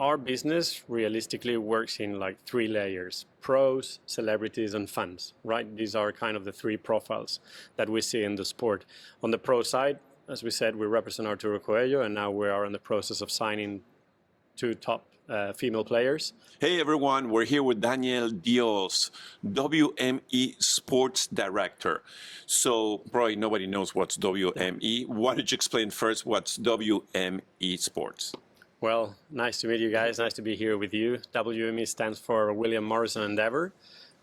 our business realistically works in like three layers: pros, celebrities, and fans, right? These are kind of the three profiles that we see in the sport. On the pro side, as we said, we represent Arturo Coello, and now we are in the process of signing two top female players. Hey everyone, we're here with Daniel Dios, WME Sports Director. So probably nobody knows what's WME. Why don't you explain first what's WME Sports? Well, nice to meet you guys. Nice to be here with you. WME stands for William Morrison Endeavor,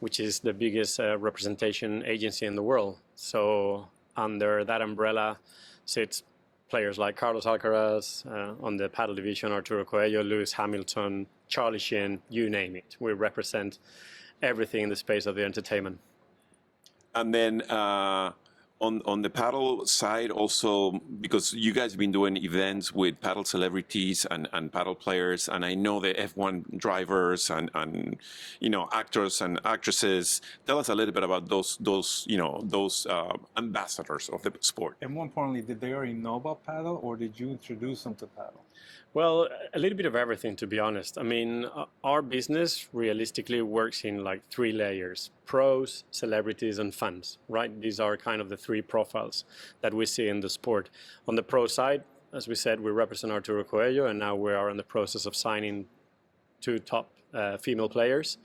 which is the biggest representation agency in the world. So under that umbrella sits players like Carlos Alcaraz, on the paddle division, Arturo Coello, Lewis Hamilton, Charlie Sheen, you name it. We represent everything in the space of the entertainment. And then on the paddle side also, because you guys have been doing events with paddle celebrities and paddle players, and I know the F1 drivers and you know, actors and actresses. Tell us a little bit about those ambassadors of the sport. And more importantly, did they already know about paddle, or did you introduce them to paddle? Well, a little bit of everything, to be honest. I mean, our business realistically works in like three layers: pros, celebrities, and fans, right? These are kind of the three profiles that we see in the sport. On the pro side, as we said, we represent Arturo Coello, and now we are in the process of signing two top female players.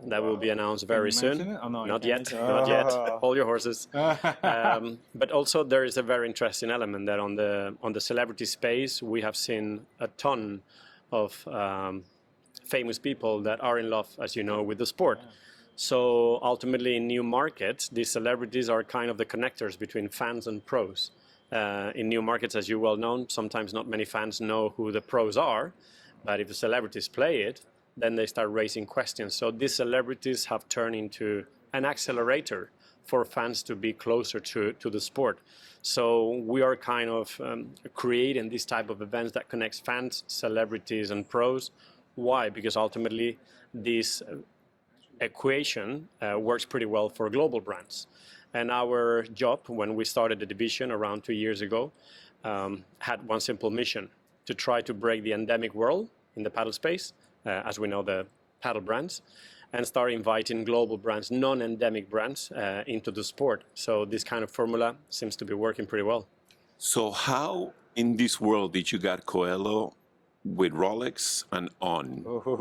That will be announced very soon. Oh, no, not yet, not yet. Hold your horses. But also there is a very interesting element that on the celebrity space, we have seen a ton of famous people that are in love, as you know, with the sport. So ultimately, in new markets, these celebrities are kind of the connectors between fans and pros. In new markets, as you well know, sometimes not many fans know who the pros are, but if the celebrities play it, then they start raising questions. So these celebrities have turned into an accelerator for fans to be closer to the sport. So we are kind of creating this type of events that connects fans, celebrities, and pros. Why? Because ultimately this equation works pretty well for global brands. And our job, when we started the division around 2 years ago, had one simple mission: to try to break the endemic world in the paddle space, as we know the paddle brands, and start inviting global brands, non-endemic brands, into the sport. So this kind of formula seems to be working pretty well. So how in this world did you get Coelho with Rolex and On,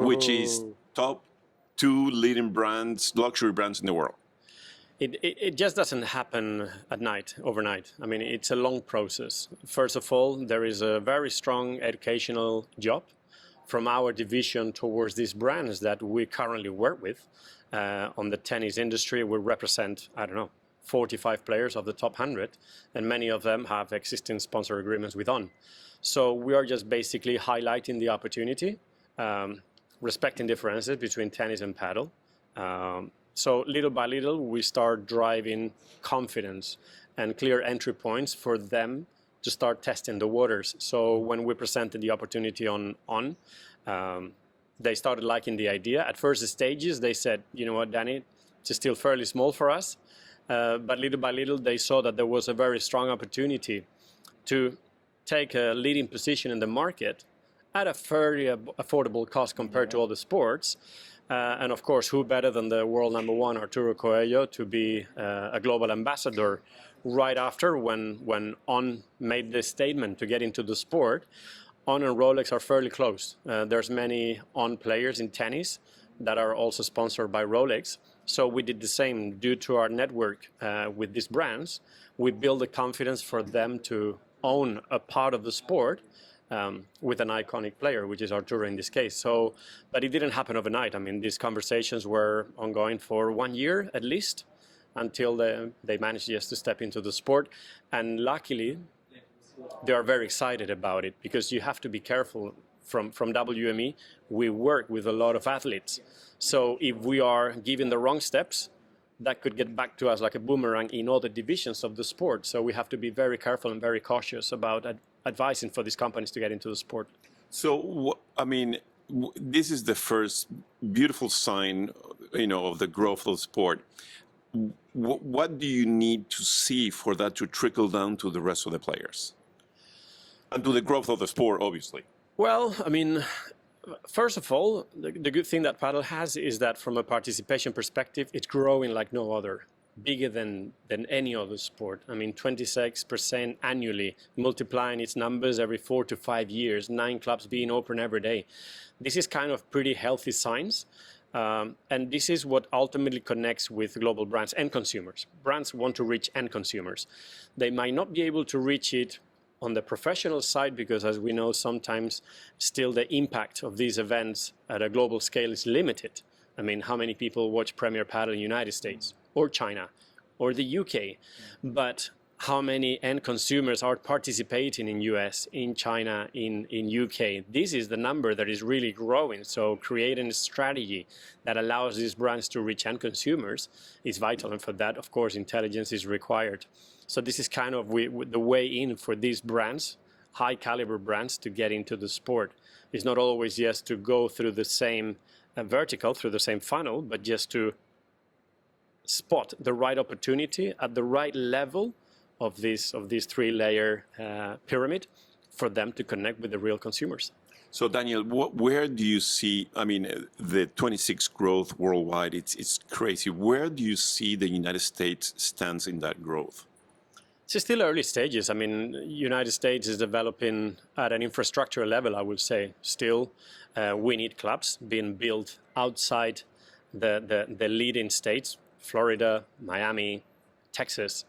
which is top two leading brands, luxury brands in the world? It just doesn't happen at night, overnight. I mean, it's a long process. First of all, there is a very strong educational job from our division towards these brands that we currently work with. On the tennis industry, we represent, 45 players of the top 100, and many of them have existing sponsor agreements with On. So we are just basically highlighting the opportunity, respecting differences between tennis and paddle. So little by little, we start driving confidence and clear entry points for them to start testing the waters. So when we presented the opportunity on they started liking the idea. At first stages, they said, you know what, Danny, it's still fairly small for us. But little by little, they saw that there was a very strong opportunity to take a leading position in the market at a fairly affordable cost compared to other sports. And of course, who better than the world number one, Arturo Coello, to be a global ambassador right after when On made this statement to get into the sport. On and Rolex are fairly close. There's many On players in tennis that are also sponsored by Rolex. So we did the same due to our network with these brands. We built the confidence for them to own a part of the sport with an iconic player, which is Arturo in this case. So, but it didn't happen overnight. I mean, these conversations were ongoing for 1 year at least, until they managed just to step into the sport. And luckily, they are very excited about it, because you have to be careful. From WME, we work with a lot of athletes. So if we are giving the wrong steps, that could get back to us like a boomerang in other divisions of the sport. So we have to be very careful and very cautious about advising for these companies to get into the sport. So, I mean, this is the first beautiful sign, of the growth of the sport. What do you need to see for that to trickle down to the rest of the players? And to the growth of the sport, obviously. Well, I mean, First of all, the good thing that Padel has is that from a participation perspective, it's growing like no other, bigger than any other sport. I mean, 26% annually, multiplying its numbers every 4 to 5 years, 9 clubs being open every day. This is kind of pretty healthy signs. And this is what ultimately connects with global brands and consumers. Brands want to reach end consumers. They might not be able to reach it on the professional side because, as we know, sometimes still the impact of these events at a global scale is limited. I mean, how many people watch Premier Padel in the United States or China or the UK? But how many end consumers are participating in US, in China, in UK? This is the number that is really growing. So creating a strategy that allows these brands to reach end consumers is vital. And for that, of course, intelligence is required. So this is kind of the way in for these brands, high caliber brands, to get into the sport. It's not always just to go through the same vertical, through the same funnel, but just to spot the right opportunity at the right level of this 3-layer pyramid for them to connect with the real consumers. So Daniel, where do you see, I mean, the 26 growth worldwide, it's crazy. Where do you see the United States stands in that growth? It's still early stages. I mean, United States is developing at an infrastructure level, I would say. Still, we need clubs being built outside the leading states, Florida, Miami, Texas.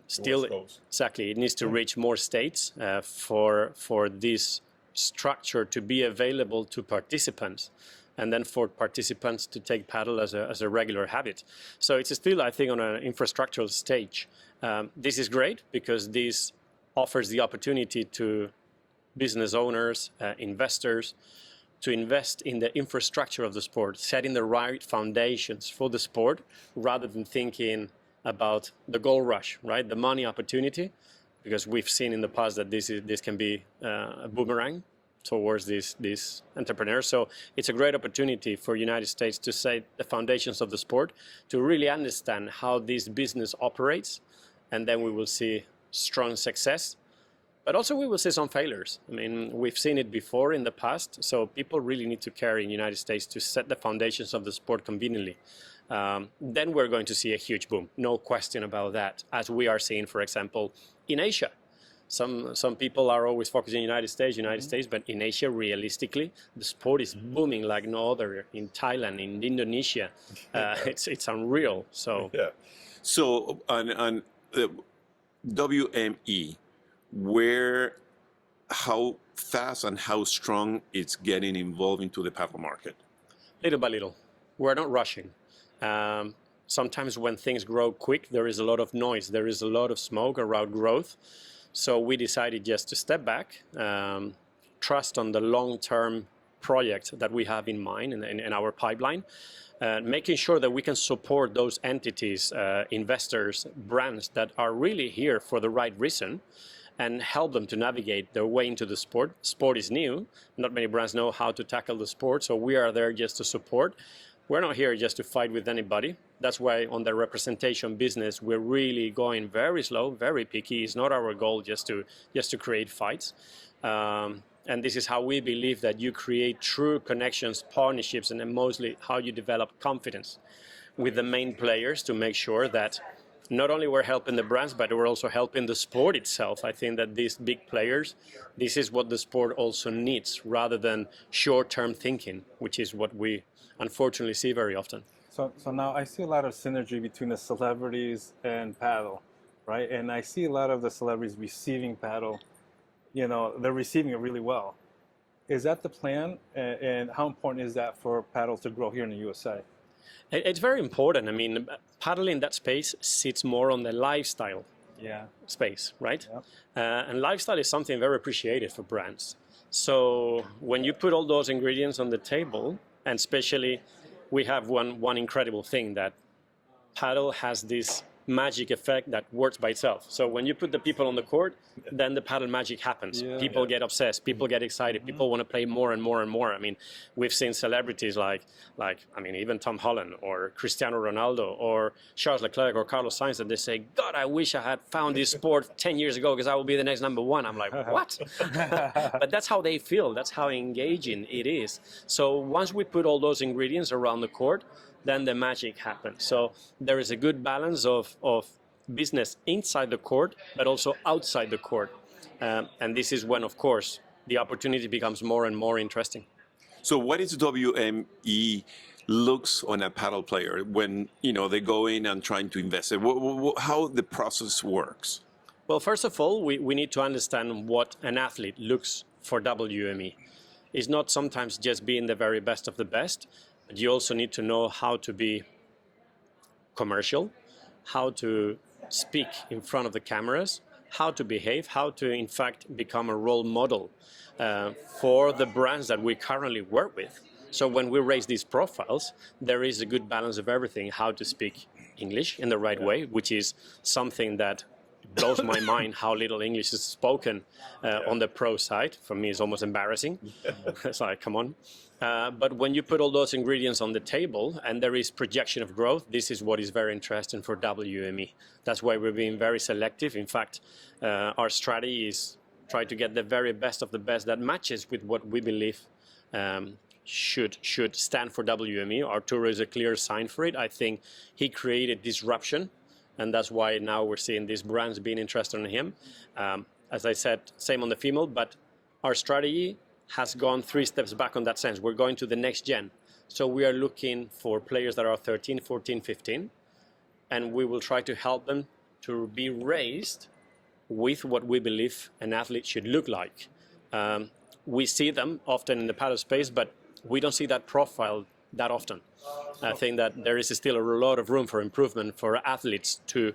Still, exactly, it needs to reach more states for this structure to be available to participants, and then for participants to take Padel as a regular habit. So it's still, I think, on an infrastructural stage. This is great because this offers the opportunity to business owners, investors, to invest in the infrastructure of the sport, setting the right foundations for the sport, rather than thinking about the gold rush, right? The money opportunity, because we've seen in the past that this can be a boomerang towards these entrepreneurs. So it's a great opportunity for United States to set the foundations of the sport, to really understand how this business operates, and then we will see strong success. But also we will see some failures. I mean, we've seen it before in the past, so people really need to care in the United States to set the foundations of the sport conveniently. Then we're going to see a huge boom, no question about that, as we are seeing, for example, in Asia. Some people are always focusing on the United States, but in Asia, realistically, the sport is booming like no other. In Thailand, in Indonesia, it's unreal. So yeah. So on WME, how fast and how strong it's getting involved into the paddle market? Little by little. We're not rushing. Sometimes when things grow quick, there is a lot of noise. There is a lot of smoke around growth. So we decided just to step back, trust on the long-term project that we have in mind in our pipeline, making sure that we can support those entities, investors, brands that are really here for the right reason, and help them to navigate their way into the sport. Sport is new. Not many brands know how to tackle the sport, so we are there just to support. We're not here just to fight with anybody. That's why on the representation business, we're really going very slow, very picky. It's not our goal just to create fights. And this is how we believe that you create true connections, partnerships, and then mostly how you develop confidence with the main players to make sure that not only we're helping the brands, but we're also helping the sport itself. I think that these big players, this is what the sport also needs, rather than short-term thinking, which is what we unfortunately see very often. So now I see a lot of synergy between the celebrities and Padel, right? And I see a lot of the celebrities receiving Padel. You know, they're receiving it really well. Is that the plan? And how important is that for Padel to grow here in the USA? It's very important. I mean, Padel in that space sits more on the lifestyle space, right? Yeah. And lifestyle is something very appreciated for brands. So when you put all those ingredients on the table, and especially we have one incredible thing, that Padel has this magic effect that works by itself. So when you put the people on the court, then the paddle magic happens. People get obsessed. People get excited. People want to play more and more and more. I mean, we've seen celebrities like I mean, even Tom Holland or Cristiano Ronaldo or Charles Leclerc or Carlos Sainz, that they say, God, I wish I had found this sport 10 years ago because I will be the next number one. I'm like, what? But that's how they feel. That's how engaging it is. So once we put all those ingredients around the court, then the magic happens. So there is a good balance of business inside the court, but also outside the court. And this is when, of course, the opportunity becomes more and more interesting. So what is WME looks on a paddle player when, you know, they go in and trying to invest? How the process works? Well, first of all, we need to understand what an athlete looks for WME. It's not sometimes just being the very best of the best, but you also need to know how to be commercial, how to speak in front of the cameras, how to behave, how to, in fact, become a role model for the brands that we currently work with. So when we raise these profiles, there is a good balance of everything, how to speak English in the right way, which is something that blows my mind how little English is spoken on the pro side. For me, it's almost embarrassing. It's like, come on. But when you put all those ingredients on the table and there is projection of growth, this is what is very interesting for WME. That's why we're being very selective. In fact, our strategy is try to get the very best of the best that matches with what we believe should stand for WME. Arturo is a clear sign for it. I think he created disruption, and that's why now we're seeing these brands being interested in him. As I said, same on the female, but our strategy has gone 3 steps back on that sense. We're going to the next gen. So we are looking for players that are 13, 14, 15, and we will try to help them to be raised with what we believe an athlete should look like. We see them often in the paddle space, but we don't see that profile that often. I think that there is still a lot of room for improvement for athletes to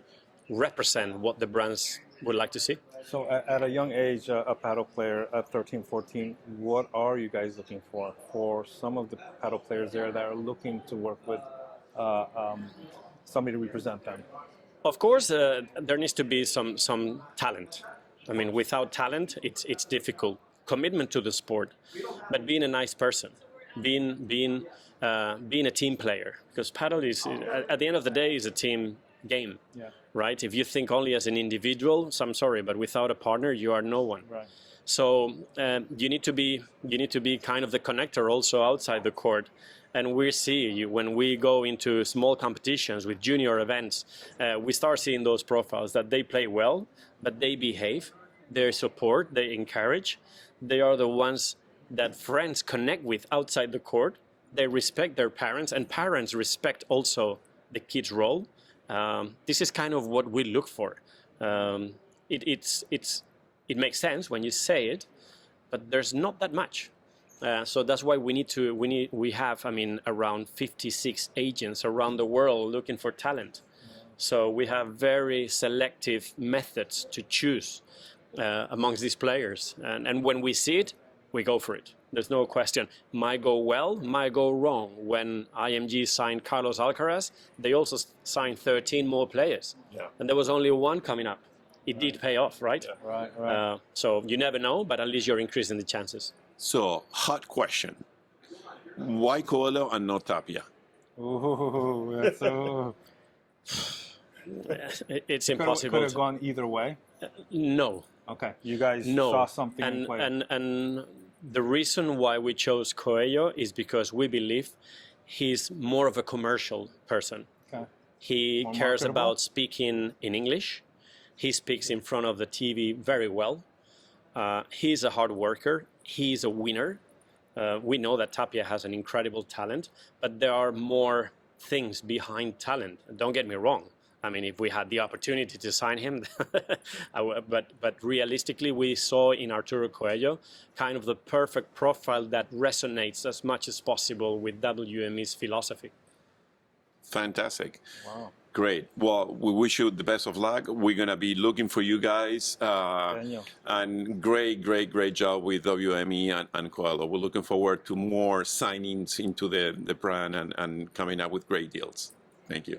represent what the brands would like to see. So at a young age, a paddle player at 13, 14, what are you guys looking for some of the paddle players there that are looking to work with somebody to represent them? Of course, there needs to be some talent. I mean, without talent, it's difficult. Commitment to the sport, but being a nice person, being a team player, because paddle is, at the end of the day, is a team game, right? If you think only as an individual, so I'm sorry, but without a partner, you are no one. Right. So you need to be kind of the connector also outside the court. And we see when we go into small competitions with junior events, we start seeing those profiles that they play well, but they behave, they support, they encourage. They are the ones that friends connect with outside the court. They respect their parents, and parents respect also the kid's role. This is kind of what we look for. It makes sense when you say it, but there's not that much. So that's why we have, I mean, around 56 agents around the world looking for talent. So we have very selective methods to choose amongst these players. And when we see it, we go for it. There's no question. Might go well, might go wrong. When IMG signed Carlos Alcaraz, they also signed 13 more players. Yeah. And there was only one coming up. It did pay off, right? Yeah. Right. So you never know, but at least you're increasing the chances. So, hot question. Why Coelho and not Tapia? Ooh, that's so... It's impossible. Could have gone either way? No. Okay, you guys saw something in play. And the reason why we chose Coelho is because we believe he's more of a commercial person. Okay. He more cares marketable? About speaking in English. He speaks in front of the TV very well. He's a hard worker. He's a winner. We know that Tapia has an incredible talent, but there are more things behind talent. Don't get me wrong. I mean, if we had the opportunity to sign him, but realistically, we saw in Arturo Coello kind of the perfect profile that resonates as much as possible with WME's philosophy. Fantastic. Wow. Great. Well, we wish you the best of luck. We're going to be looking for you guys. Daniel. And great job with WME and Coelho. We're looking forward to more signings into the brand and coming up with great deals. Thank you.